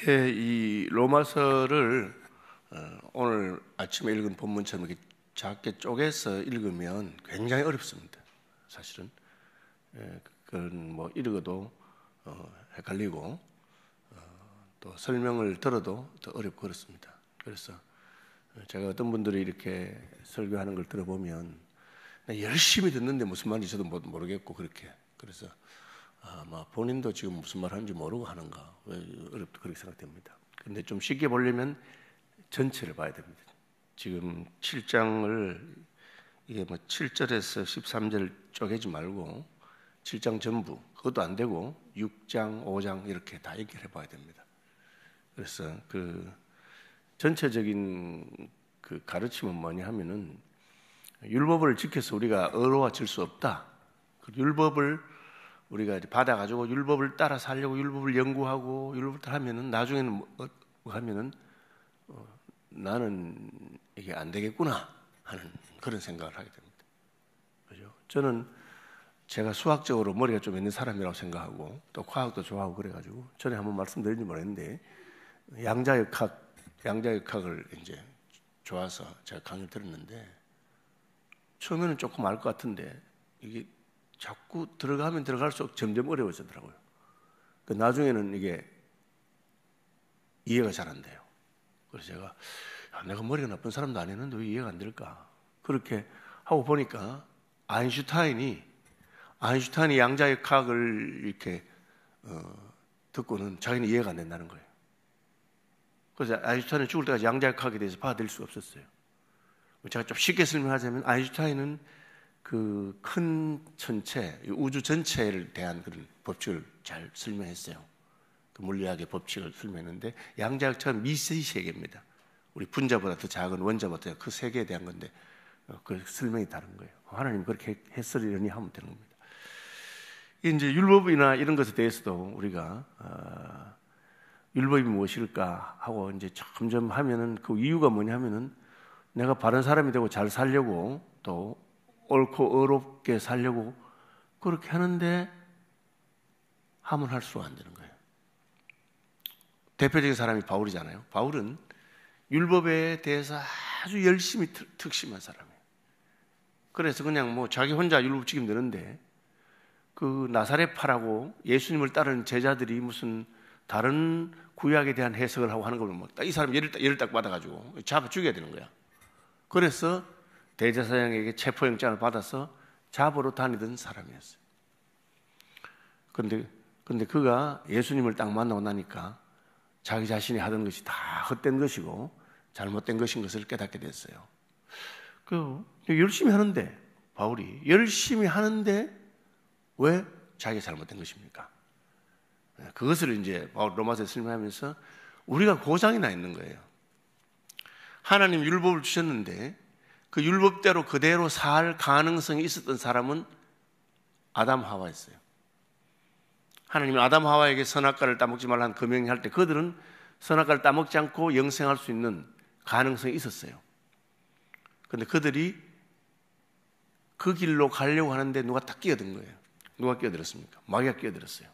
예, 이 로마서를 오늘 아침에 읽은 본문처럼 이렇게 작게 쪼개서 읽으면 굉장히 어렵습니다. 사실은 그건 뭐 읽어도 헷갈리고 또 설명을 들어도 더 어렵고 그렇습니다. 그래서 제가 어떤 분들이 이렇게 설교하는 걸 들어보면 열심히 듣는데 무슨 말인지 저도 모르겠고 그렇게 그래서 아마 본인도 지금 무슨 말 하는지 모르고 하는가 왜 어렵다 그렇게 생각됩니다. 근데 좀 쉽게 보려면 전체를 봐야 됩니다. 지금 7장을 이게 뭐 7절에서 13절 쪼개지 말고 7장 전부 그것도 안 되고 6장, 5장 이렇게 다 연결해 봐야 됩니다. 그래서 그 전체적인 그 가르침은 뭐냐 하면은 율법을 지켜서 우리가 의로워질 수 없다. 그 율법을 우리가 이제 받아가지고 율법을 따라 살려고 율법을 연구하고 율법을 따라 하면은 나중에는 뭐 하면은 나는 이게 안 되겠구나 하는 그런 생각을 하게 됩니다. 그죠? 저는 제가 수학적으로 머리가 좀 있는 사람이라고 생각하고 또 과학도 좋아하고 그래가지고 전에 한번 말씀드린지 모르겠는데 양자역학을 이제 좋아서 제가 강의를 들었는데 처음에는 조금 알 것 같은데 이게 자꾸 들어가면 들어갈수록 점점 어려워지더라고요. 나중에는 이게 이해가 잘 안 돼요. 그래서 제가 내가 머리가 나쁜 사람도 아니었는데 왜 이해가 안 될까? 그렇게 하고 보니까 아인슈타인이 양자역학을 이렇게 듣고는 자기는 이해가 안 된다는 거예요. 그래서 아인슈타인은 죽을 때까지 양자역학에 대해서 받아들일 수가 없었어요. 제가 좀 쉽게 설명하자면 아인슈타인은 그 큰 천체, 우주 전체를 대한 그런 법칙을 잘 설명했어요. 그 물리학의 법칙을 설명했는데 양자역학은 미세 세계입니다. 우리 분자보다 더 작은 원자보다 그 세계에 대한 건데 그 설명이 다른 거예요. 하나님 그렇게 해설이려니 하면 되는 겁니다. 이제 율법이나 이런 것에 대해서도 우리가 율법이 무엇일까 하고 이제 점점 하면은 그 이유가 뭐냐면은 내가 바른 사람이 되고 잘 살려고 또 옳고 의롭게 살려고 그렇게 하는데 하면 할수록 안 되는 거예요. 대표적인 사람이 바울이잖아요. 바울은 율법에 대해서 아주 열심히 특심한 사람이에요. 그래서 그냥 뭐 자기 혼자 율법 지키면 되는데 그 나사렛파라고 예수님을 따르는 제자들이 무슨 다른 구약에 대한 해석을 하고 하는 걸 보면 이 사람 예를 딱 받아가지고 잡아 죽여야 되는 거야. 그래서 대제사장에게 체포영장을 받아서 잡으러 다니던 사람이었어요. 근데 그가 예수님을 딱 만나고 나니까 자기 자신이 하던 것이 다 헛된 것이고 잘못된 것인 것을 깨닫게 됐어요. 열심히 하는데 바울이 열심히 하는데 왜 자기가 잘못된 것입니까? 그것을 이제 바울 로마서에 설명하면서 우리가 고장이 나 있는 거예요. 하나님 율법을 주셨는데 그 율법대로 그대로 살 가능성이 있었던 사람은 아담 하와였어요. 하나님이 아담 하와에게 선악과를 따먹지 말라는 금령을 할 때 그들은 선악과를 따먹지 않고 영생할 수 있는 가능성이 있었어요. 그런데 그들이 그 길로 가려고 하는데 누가 딱 끼어든 거예요. 누가 끼어들었습니까? 마귀가 끼어들었어요.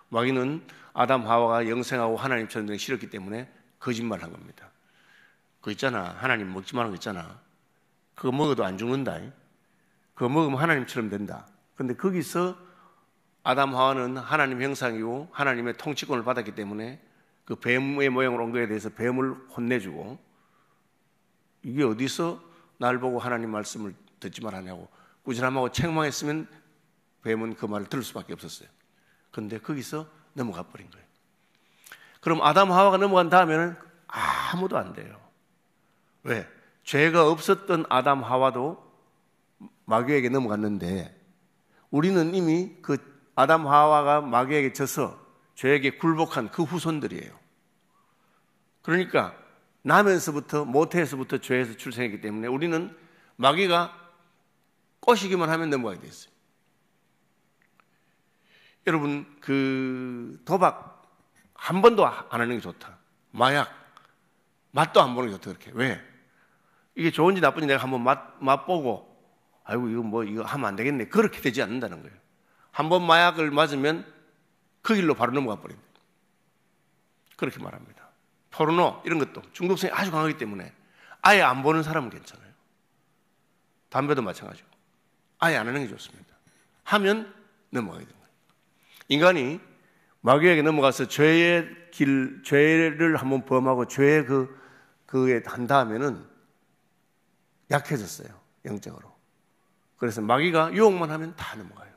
마귀는 아담 하와가 영생하고 하나님처럼 되기 싫었기 때문에 거짓말한 겁니다. 그거 있잖아. 하나님 먹지 말라는 거 있잖아. 그거 먹어도 안 죽는다. 그거 먹으면 하나님처럼 된다. 그런데 거기서 아담 하와는 하나님 형상이고 하나님의 통치권을 받았기 때문에 그 뱀의 모양으로 온 거에 대해서 뱀을 혼내주고 이게 어디서 날 보고 하나님 말씀을 듣지 말라냐고 꾸지람하고 책망했으면 뱀은 그 말을 들을 수밖에 없었어요. 그런데 거기서 넘어가 버린 거예요. 그럼 아담 하와가 넘어간 다음에는 아무도 안 돼요. 왜? 죄가 없었던 아담 하와도 마귀에게 넘어갔는데 우리는 이미 그 아담 하와가 마귀에게 져서 죄에게 굴복한 그 후손들이에요. 그러니까 나면서부터 모태에서부터 죄에서 출생했기 때문에 우리는 마귀가 꼬시기만 하면 넘어가게 돼 있어요. 여러분 그 도박 한 번도 안 하는 게 좋다. 마약 맛도 안 보는 게 좋다. 그렇게 왜? 이게 좋은지 나쁜지 내가 한번 맛보고 아이고 이거 하면 안 되겠네 그렇게 되지 않는다는 거예요. 한번 마약을 맞으면 그 길로 바로 넘어가 버립니다. 그렇게 말합니다. 포르노 이런 것도 중독성이 아주 강하기 때문에 아예 안 보는 사람은 괜찮아요. 담배도 마찬가지고 아예 안 하는 게 좋습니다. 하면 넘어가게 됩니다. 인간이 마귀에게 넘어가서 죄의 길, 죄를 한번 범하고 죄의 그에 한 다음에는 약해졌어요. 영적으로. 그래서 마귀가 유혹만 하면 다 넘어가요.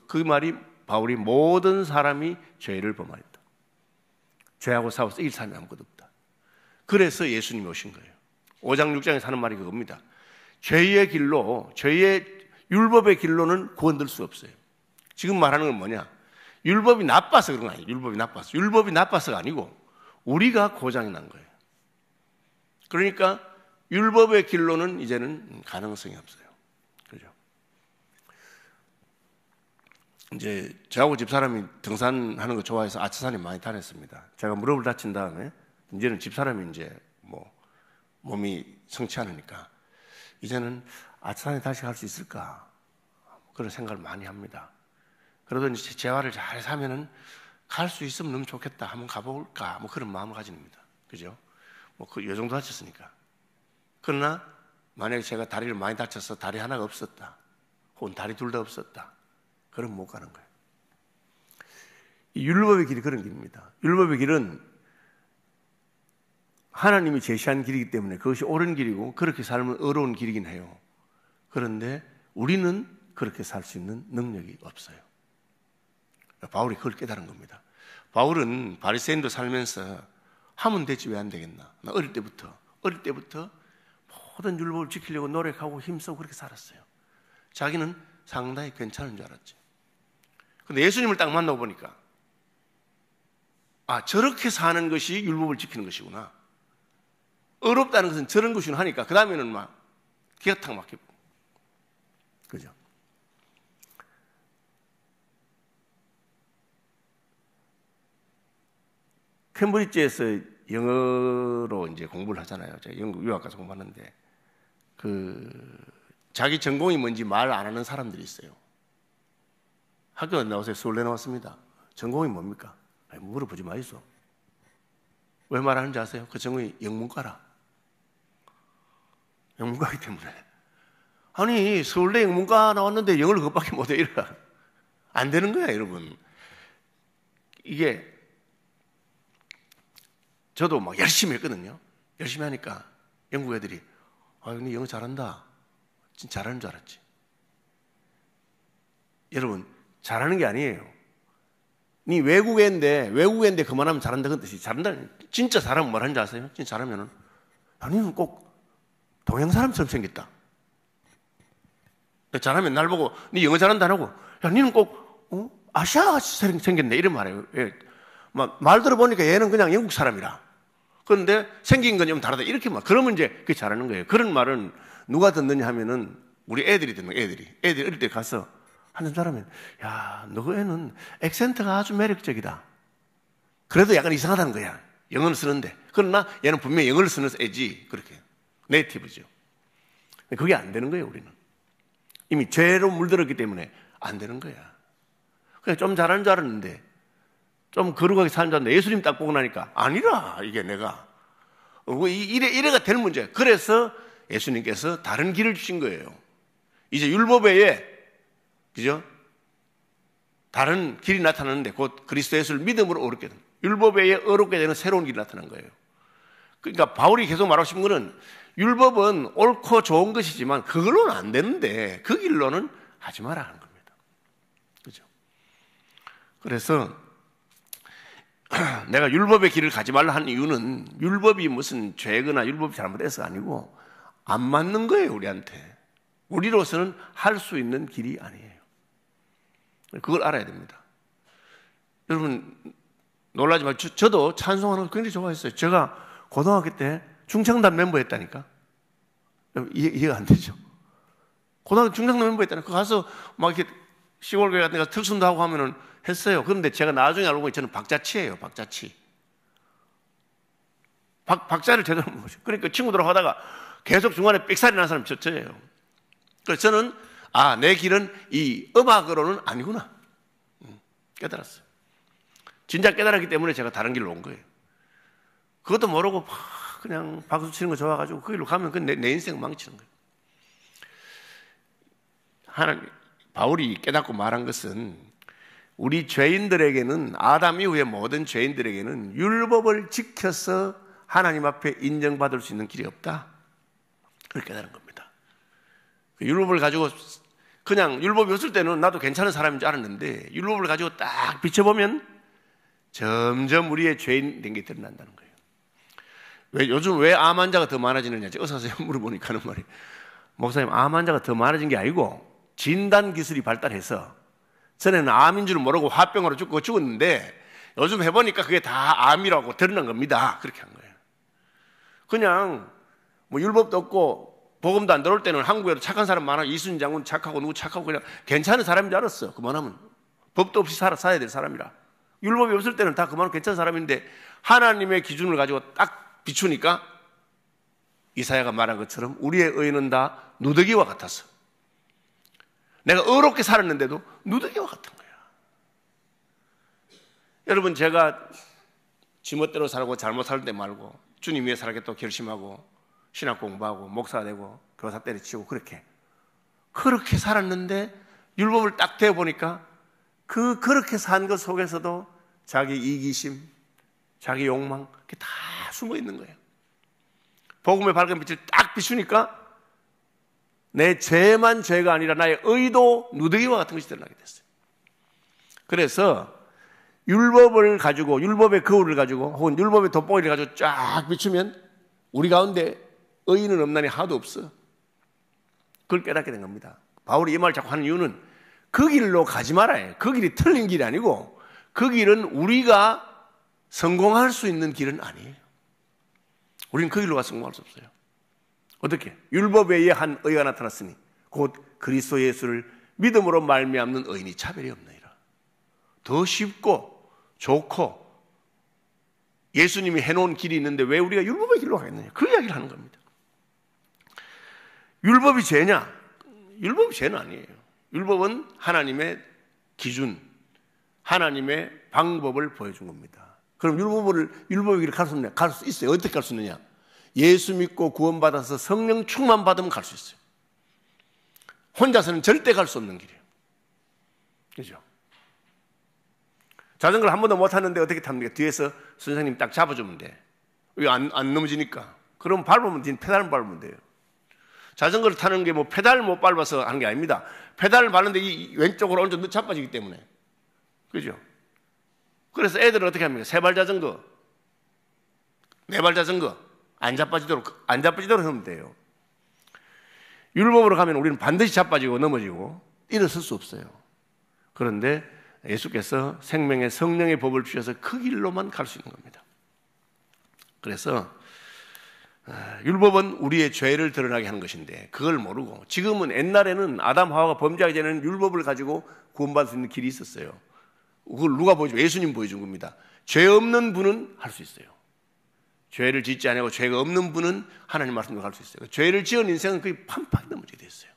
그 말이 바울이 모든 사람이 죄를 범하였다. 죄하고 싸워서 이길 사람이 아무것도 없다. 그래서 예수님이 오신 거예요. 5장 6장에 사는 말이 그겁니다. 죄의 길로, 죄의 율법의 길로는 구원될 수 없어요. 지금 말하는 건 뭐냐? 율법이 나빠서 그런 거 아니에요. 율법이 나빠서가 아니고 우리가 고장이 난 거예요. 그러니까 율법의 길로는 이제는 가능성이 없어요. 그죠? 이제 저하고 집사람이 등산하는 거 좋아해서 아차산에 많이 다녔습니다. 제가 무릎을 다친 다음에 이제는 집사람이 이제 뭐 몸이 성치 않으니까 이제는 아차산에 다시 갈 수 있을까 그런 생각을 많이 합니다. 그래도 이제 재활을 잘 하면은 갈 수 있으면 너무 좋겠다. 한번 가볼까 뭐 그런 마음을 가집니다. 그죠? 뭐 요 정도 다쳤으니까. 그러나 만약에 제가 다리를 많이 다쳐서 다리 하나가 없었다, 혹은 다리 둘 다 없었다, 그럼 못 가는 거예요. 이 율법의 길이 그런 길입니다. 율법의 길은 하나님이 제시한 길이기 때문에 그것이 옳은 길이고 그렇게 살면 어려운 길이긴 해요. 그런데 우리는 그렇게 살 수 있는 능력이 없어요. 바울이 그걸 깨달은 겁니다. 바울은 바리새인도 살면서 하면 되지 왜 안 되겠나. 나 어릴 때부터 모든 율법을 지키려고 노력하고 힘쓰고 그렇게 살았어요. 자기는 상당히 괜찮은 줄 알았지. 근데 예수님을 딱 만나고 보니까 아, 저렇게 사는 것이 율법을 지키는 것이구나. 어렵다는 것은 저런 것이구나 하니까 그 다음에는 막 기가 탁 막히고. 그죠? 캠브리지에서 영어로 이제 공부를 하잖아요. 제가 영국 유학 가서 공부하는데 자기 전공이 뭔지 말 안 하는 사람들이 있어요. 학교 안 나와서 서울대 나왔습니다. 전공이 뭡니까? 아니, 물어보지 마이소. 왜 말하는지 아세요? 그 전공이 영문과라. 영문과이기 때문에. 아니, 서울대 영문과 나왔는데 영어를 그것밖에 못해. 이러라. 안 되는 거야, 여러분. 이게 저도 막 열심히 했거든요. 열심히 하니까 영국 애들이 아, 니 영어 잘한다. 진짜 잘하는 줄 알았지. 여러분, 잘하는 게 아니에요. 니 외국애인데 그만하면 잘한다. 그 뜻이 잘한다. 진짜 잘하면 뭘 하는지 아세요? 진짜 잘하면은 니는 꼭 동양 사람처럼 생겼다. 잘하면 날 보고 니 영어 잘한다 하고 야, 니는 꼭 아시아같이 생겼네. 이런 말이에요. 예. 말 들어보니까 얘는 그냥 영국 사람이라. 그런데 생긴 건 좀 다르다. 이렇게 막 그러면 이제 그게 잘하는 거예요. 그런 말은 누가 듣느냐 하면은 우리 애들이 듣는 거예요. 애들이 어릴 때 가서 하는 사람은 야, 너 그 애는 액센트가 아주 매력적이다. 그래도 약간 이상하다는 거야. 영어를 쓰는데. 그러나 얘는 분명히 영어를 쓰는 애지. 그렇게 네이티브죠. 그게 안 되는 거예요. 우리는 이미 죄로 물들었기 때문에 안 되는 거야. 그냥 좀 잘하는 줄 알았는데 좀 거룩하게 사는 줄 알았는데 예수님 딱 보고 나니까 아니라 이게 내가 이래가 되는 문제야. 그래서 예수님께서 다른 길을 주신 거예요. 이제 율법 외에 그죠? 다른 길이 나타나는데 곧 그리스도 예수를 믿음으로 어렵게 되는 율법 외에 어렵게 되는 새로운 길이 나타난 거예요. 그러니까 바울이 계속 말하고 싶은 거는 율법은 옳고 좋은 것이지만 그걸로는 안 되는데 그 길로는 하지 마라 하는 겁니다. 그죠? 그래서 내가 율법의 길을 가지 말라 하는 이유는 율법이 무슨 죄거나 율법이 잘못해서 아니고 안 맞는 거예요. 우리한테. 우리로서는 할 수 있는 길이 아니에요. 그걸 알아야 됩니다. 여러분 놀라지 마시고 저도 찬송하는 거 굉장히 좋아했어요. 제가 고등학교 때 중창단 멤버였다니까. 이해가 안 되죠. 고등학교 중창단 멤버였다니까. 그 가서 막 이렇게 시골 교회 같은 데 가서 특순도 하고 하면은 했어요. 그런데 제가 나중에 알고 보니 저는 박자치예요. 박자치. 박자를 제대로 못 맞춰요. 그러니까 친구들하고 하다가 계속 중간에 삑살이 나는 사람이 저예요. 그래서 저는 내 길은 이 음악으로는 아니구나 깨달았어요. 진짜 깨달았기 때문에 제가 다른 길로 온 거예요. 그것도 모르고 그냥 박수 치는 거 좋아가지고 그 길로 가면 내 인생 망치는 거예요. 바울이 깨닫고 말한 것은 우리 죄인들에게는, 아담 이후의 모든 죄인들에게는 율법을 지켜서 하나님 앞에 인정받을 수 있는 길이 없다. 그걸 깨달은 겁니다. 율법을 가지고 그냥 율법이 없을 때는 나도 괜찮은 사람인 줄 알았는데 율법을 가지고 딱 비춰보면 점점 우리의 죄인 된 게 드러난다는 거예요. 요즘 왜 암 환자가 더 많아지느냐? 의사 선생님 물어보니까 하는 말이, 목사님, 암 환자가 더 많아진 게 아니고 진단 기술이 발달해서 전에는 암인 줄 모르고 화병으로 죽었는데 요즘 해보니까 그게 다 암이라고 드러난 겁니다. 그렇게 한 거예요. 그냥 뭐 율법도 없고 복음도 안 들어올 때는 한국에도 착한 사람 많아. 이순신 장군 착하고 누구 착하고 그냥 괜찮은 사람인 줄 알았어. 그만하면 법도 없이 살아야 될 사람이라. 율법이 없을 때는 다 그만하면 괜찮은 사람인데 하나님의 기준을 가지고 딱 비추니까 이사야가 말한 것처럼 우리의 의는 다 누더기와 같았어. 내가 의롭게 살았는데도 누더기와 같은 거야. 여러분, 제가 지멋대로 살고 잘못 살 때 말고 주님 위해 살겠다고 결심하고 신학 공부하고 목사 되고 교사 때려치고 그렇게 살았는데 율법을 딱 대어보니까 그렇게 산 것 속에서도 자기 이기심, 자기 욕망, 그게 다 숨어 있는 거예요. 복음의 밝은 빛을 딱 비추니까 내 죄만 죄가 아니라 나의 의도 누더기와 같은 것이 드러나게 됐어요. 그래서 율법을 가지고, 율법의 거울을 가지고 혹은 율법의 돋보기를 가지고 쫙 비추면 우리 가운데 의인은 없나니 하나도 없어. 그걸 깨닫게 된 겁니다. 바울이 이 말을 자꾸 하는 이유는 그 길로 가지 말아요. 그 길이 틀린 길이 아니고 그 길은 우리가 성공할 수 있는 길은 아니에요. 우리는 그 길로 가서 성공할 수 없어요. 어떻게? 율법에 의해 한 의가 나타났으니 곧 그리스도 예수를 믿음으로 말미암는 의인이 차별이 없느니라. 더 쉽고 좋고 예수님이 해놓은 길이 있는데 왜 우리가 율법의 길로 가겠느냐? 그 이야기를 하는 겁니다. 율법이 죄냐? 율법이 죄는 아니에요. 율법은 하나님의 기준, 하나님의 방법을 보여준 겁니다. 그럼 율법의 길을 갈 수 있느냐? 갈 수 있어요. 어떻게 갈 수 있느냐? 예수 믿고 구원받아서 성령 충만 받으면 갈 수 있어요. 혼자서는 절대 갈 수 없는 길이에요. 그죠? 자전거를 한 번도 못 탔는데 어떻게 탑니까? 뒤에서 선생님 딱 잡아주면 돼. 왜 안 넘어지니까? 그럼 페달을 밟으면 돼요. 자전거를 타는 게 뭐 페달 못 밟아서 하는 게 아닙니다. 페달을 밟는데 이 왼쪽으로 오른쪽 자빠지기 때문에. 그죠? 그래서 애들은 어떻게 합니까? 세발 자전거, 네발 자전거, 안 자빠지도록 하면 돼요. 율법으로 가면 우리는 반드시 자빠지고 넘어지고 일어설 수 없어요. 그런데 예수께서 생명의 성령의 법을 주셔서 그 길로만 갈 수 있는 겁니다. 그래서 율법은 우리의 죄를 드러나게 하는 것인데 그걸 모르고, 지금은, 옛날에는 아담 하와가 범죄하기 전에는 율법을 가지고 구원받을 수 있는 길이 있었어요. 그걸 누가 보여줘? 예수님 보여준 겁니다. 죄 없는 분은 할 수 있어요. 죄를 짓지 않고 죄가 없는 분은 하나님 말씀대로 갈 수 있어요. 죄를 지은 인생은 거의 판판히 넘어지게 됐어요.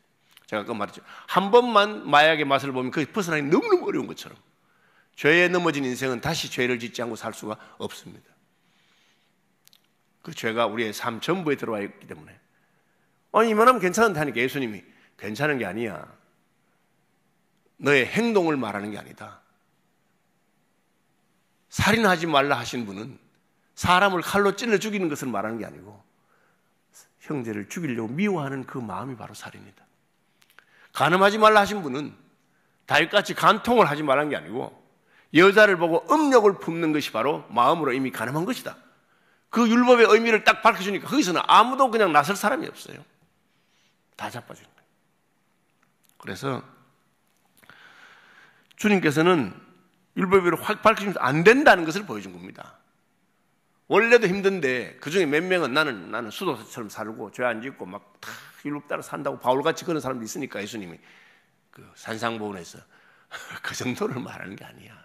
제가 아까 말했죠. 한 번만 마약의 맛을 보면 그게 벗어나기 너무너무 어려운 것처럼 죄에 넘어진 인생은 다시 죄를 짓지 않고 살 수가 없습니다. 그 죄가 우리의 삶 전부에 들어와 있기 때문에. 아니, 이만하면 괜찮은데 하니까 예수님이 괜찮은 게 아니야. 너의 행동을 말하는 게 아니다. 살인하지 말라 하신 분은 사람을 칼로 찔러 죽이는 것을 말하는 게 아니고 형제를 죽이려고 미워하는 그 마음이 바로 살인이다. 간음하지 말라 하신 분은 다윗같이 간통을 하지 말라는 게 아니고 여자를 보고 음욕을 품는 것이 바로 마음으로 이미 간음한 것이다. 그 율법의 의미를 딱 밝혀주니까 거기서는 아무도 그냥 나설 사람이 없어요. 다 자빠지는 거예요. 그래서 주님께서는 율법을 확 밝혀주면서 안 된다는 것을 보여준 겁니다. 원래도 힘든데 그중에 몇 명은 나는 수도처럼 살고 죄 안 짓고 막 다 율법 따라 산다고 바울같이 그런 사람도 있으니까 예수님이 그 산상보훈에서 그 정도를 말하는 게 아니야.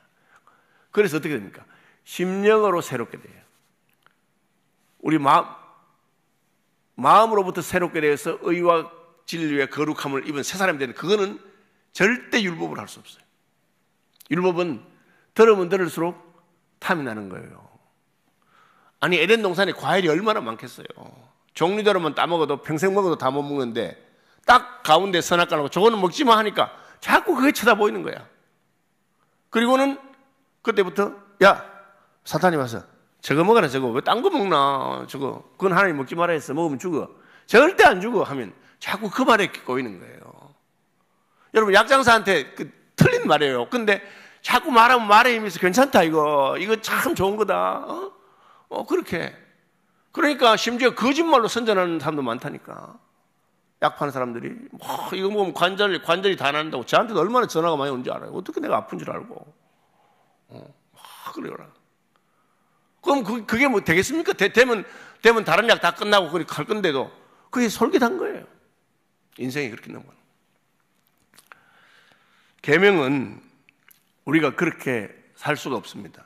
그래서 어떻게 됩니까? 심령으로 새롭게 돼요. 우리 마음으로부터 새롭게 되어서 의와 진리의 거룩함을 입은 새 사람이 되는, 그거는 절대 율법을 할 수 없어요. 율법은 들으면 들을수록 탐이 나는 거예요. 아니 에덴 동산에 과일이 얼마나 많겠어요. 종류대로만 따먹어도 평생 먹어도 다 못 먹는데 딱 가운데 선악과라고 저거는 먹지 마 하니까 자꾸 그게 쳐다보이는 거야. 그리고는 그때부터 야 사탄이 와서 저거 먹어라 저거 왜 딴 거 먹나 저거 그건 하나님 먹지 말아 했어 먹으면 죽어 절대 안 죽어 하면 자꾸 그 말에 꼬이는 거예요. 여러분 약장사한테 틀린 말이에요. 근데 자꾸 말하면 말에 힘에서 괜찮다 이거 참 좋은 거다. 그렇게 그러니까 심지어 거짓말로 선전하는 사람도 많다니까. 약 파는 사람들이 이거 먹으면 관절이 다 난다고 저한테도 얼마나 전화가 많이 오는 줄 알아요. 어떻게 내가 아픈 줄 알고 그래요. 그럼 그게 뭐 되겠습니까? 되면 다른 약 다 끝나고 그렇게 갈 건데도 그게 솔깃한 거예요. 인생이 그렇게 넘어가는 거예요. 계명은 우리가 그렇게 살 수가 없습니다.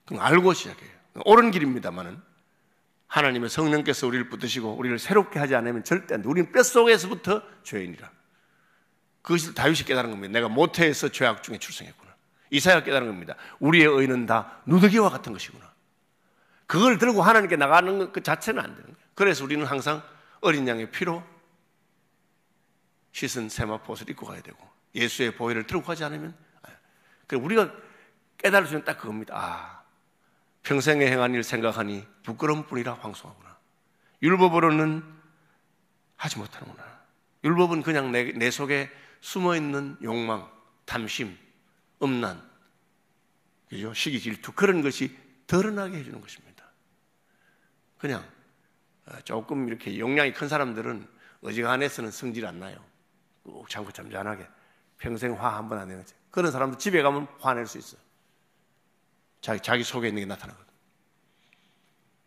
그럼 알고 시작해요. 옳은 길입니다만은 하나님의 성령께서 우리를 붙드시고 우리를 새롭게 하지 않으면 절대 안 돼. 우리는 뼛속에서부터 죄인이라. 그것을 다윗이 깨달은 겁니다. 내가 모태에서 죄악 중에 출생했구나. 이사야가 깨달은 겁니다. 우리의 의는 다 누더기와 같은 것이구나. 그걸 들고 하나님께 나가는 그 자체는 안 되는 거예요. 그래서 우리는 항상 어린 양의 피로 씻은 세마포옷을 입고 가야 되고 예수의 보혈을 들고 가지 않으면 우리가 깨달을 수 있는 딱 그겁니다. 평생에 행한 일 생각하니 부끄러운 뿐이라 황송하구나. 율법으로는 하지 못하는구나. 율법은 그냥 내 속에 숨어있는 욕망, 탐심, 음란, 그죠? 시기, 질투 그런 것이 드러나게 해주는 것입니다. 그냥 조금 이렇게 용량이 큰 사람들은 어지간해서는 성질 안 나요. 꾹 참고 잠잠하게 평생 화 한 번 안 내는 거지. 그런 사람도 집에 가면 화낼 수 있어요. 자기 속에 있는 게 나타나거든요.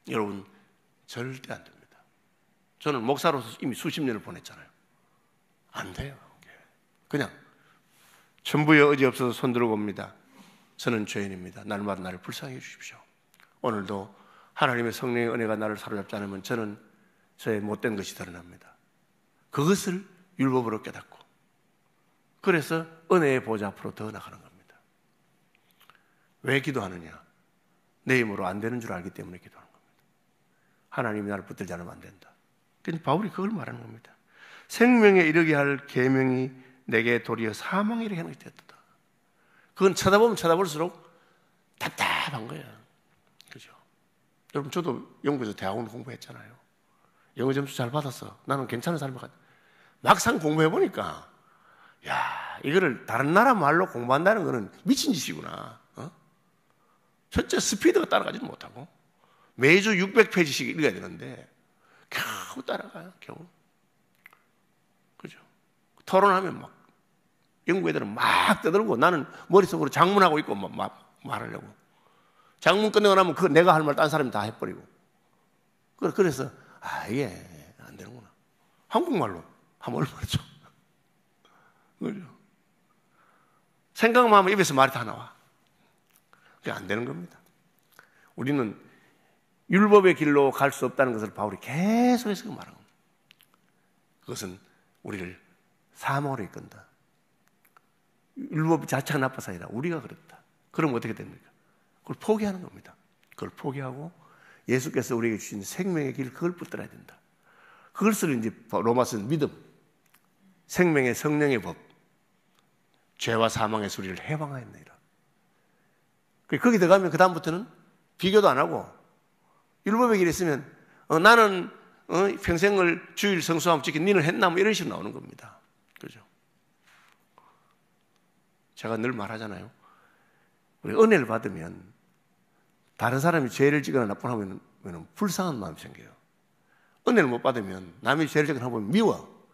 여러분 절대 안 됩니다. 저는 목사로서 이미 수십 년을 보냈잖아요. 안 돼요. 그냥 천부의 의지 없어서 손들어 봅니다. 저는 죄인입니다. 날마다 나를 불쌍히 해 주십시오. 오늘도 하나님의 성령의 은혜가 나를 사로잡지 않으면 저는 저의 못된 것이 드러납니다. 그것을 율법으로 깨닫고 그래서 은혜의 보좌 앞으로 더 나가는 겁니다. 왜 기도하느냐? 내 힘으로 안 되는 줄 알기 때문에 기도하는 겁니다. 하나님이 나를 붙들지 않으면 안 된다. 그러니까 바울이 그걸 말하는 겁니다. 생명에 이르게 할 계명이 내게 도리어 사망에 이르게 하는 것이 되었다. 그건 쳐다보면 쳐다볼수록 답답한 거예요. 그죠? 여러분 저도 영국에서 대학원 공부했잖아요. 영어 점수 잘 받았어. 나는 괜찮은 삶을 갔. 막상 공부해보니까 야 이거를 다른 나라 말로 공부한다는 거는 미친 짓이구나. 첫째 스피드가 따라가지도 못하고 매주 600페이지씩 읽어야 되는데 겨우 따라가요. 겨우. 그죠? 토론하면 막 영국 애들은 막 떠들고 나는 머릿속으로 장문하고 있고 막 말하려고. 장문 끝내고 나면 그 내가 할 말 딴 사람이 다 해버리고. 그래서 이게 안 되는구나. 한국말로 하면 얼마나 좋아. 그죠? 생각만 하면 입에서 말이 다 나와. 그게 안 되는 겁니다. 우리는 율법의 길로 갈 수 없다는 것을 바울이 계속해서 말하는 겁니다. 그것은 우리를 사망으로 이끈다. 율법 자체가 나빠서 아니라 우리가 그랬다. 그럼 어떻게 됩니까? 그걸 포기하는 겁니다. 그걸 포기하고 예수께서 우리에게 주신 생명의 길 그걸 붙들어야 된다. 그것을 이제 로마서는 믿음, 생명의 성령의 법, 죄와 사망의 소리를 해방하였느니라. 거기 들어가면 그 다음부터는 비교도 안 하고 율법의 길에 있으면 나는 평생을 주일 성수하면 지키 니는 했나 뭐 이런 식으로 나오는 겁니다. 그죠? 제가 늘 말하잖아요. 우리 은혜를 받으면 다른 사람이 죄를 지거나 나쁜 하면 불쌍한 마음이 생겨요. 은혜를 못 받으면 남이 죄를 지거나 하면 미워.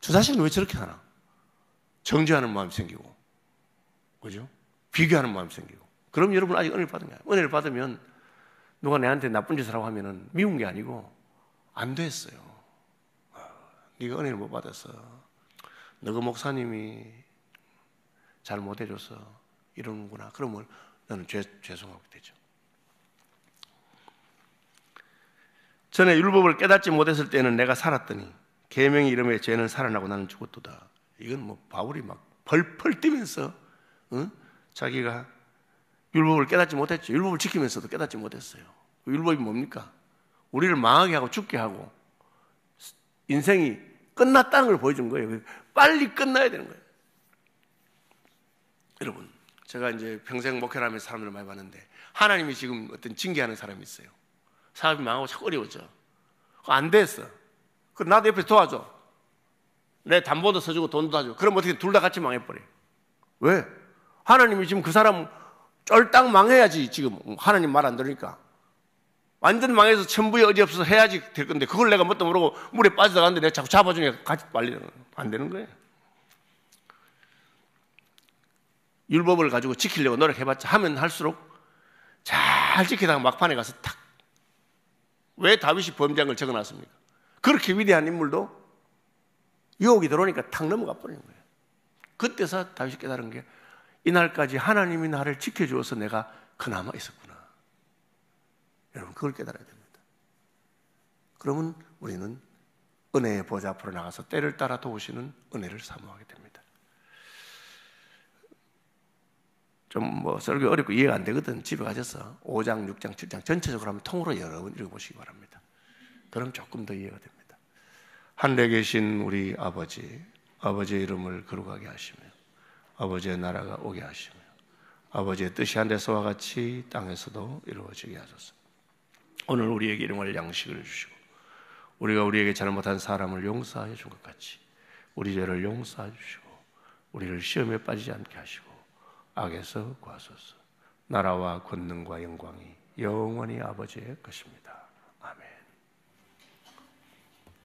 저 자식은 왜 저렇게 하나? 정죄하는 마음이 생기고, 그죠? 비교하는 마음이 생기고. 그럼 여러분 아직 은혜를 받은 거예요. 은혜를 받으면 누가 내한테 나쁜 짓을 하고 하면은 미운 게 아니고 안 됐어요. 네가 은혜를 못 받았어. 너가 목사님이 잘 못해줘서 이러는구나. 그러면 나는 죄송하게 되죠. 전에 율법을 깨닫지 못했을 때는 내가 살았더니 계명의 이름에 죄는 살아나고 나는 죽었도다. 이건 뭐 바울이 막 펄펄 뛰면서 자기가 율법을 깨닫지 못했죠. 율법을 지키면서도 깨닫지 못했어요. 그 율법이 뭡니까? 우리를 망하게 하고 죽게 하고 인생이 끝났다는 걸 보여준 거예요. 빨리 끝나야 되는 거예요. 여러분, 제가 이제 평생 목회를 하면서 사람들을 많이 봤는데 하나님이 지금 어떤 징계하는 사람이 있어요. 사업이 망하고 자꾸 어려워져. 안 됐어. 그럼 나도 옆에서 도와줘. 내 담보도 써주고 돈도 다 주고. 그럼 어떻게 둘 다 같이 망해버려. 왜? 하나님이 지금 그 사람 쫄딱 망해야지. 지금 하나님 말 안 들으니까 완전 망해서 천부에 어디 없어서 해야지 될 건데 그걸 내가 뭣도 모르고 물에 빠져나가는데 내가 자꾸 잡아주니까 같이 빨리 안 되는 거예요. 율법을 가지고 지키려고 노력해봤자 하면 할수록 잘 지키다가 막판에 가서 탁. 왜 다윗이 범죄한 걸 적어놨습니까? 그렇게 위대한 인물도 유혹이 들어오니까 탁 넘어가 버리는 거예요. 그때서 다윗이 깨달은 게 이날까지 하나님이 나를 지켜주어서 내가 그나마 있었구나. 여러분 그걸 깨달아야 됩니다. 그러면 우리는 은혜의 보좌 앞으로 나가서 때를 따라 도우시는 은혜를 사모하게 됩니다. 좀 설교 어렵고 이해가 안 되거든. 집에 가셔서 5장, 6장, 7장 전체적으로 한번 통으로 여러 번 읽어보시기 바랍니다. 그럼 조금 더 이해가 됩니다. 하늘에 계신 우리 아버지, 아버지의 이름을 거룩하게 하시며 아버지의 나라가 오게 하시며 아버지의 뜻이 하늘에서와 같이 땅에서도 이루어지게 하소서. 오늘 우리에게 일용할 양식을 주시고 우리가 우리에게 잘못한 사람을 용서하여 준 것 같이 우리 죄를 용서해 주시고 우리를 시험에 빠지지 않게 하시고 악에서 구하소서. 나라와 권능과 영광이 영원히 아버지의 것입니다.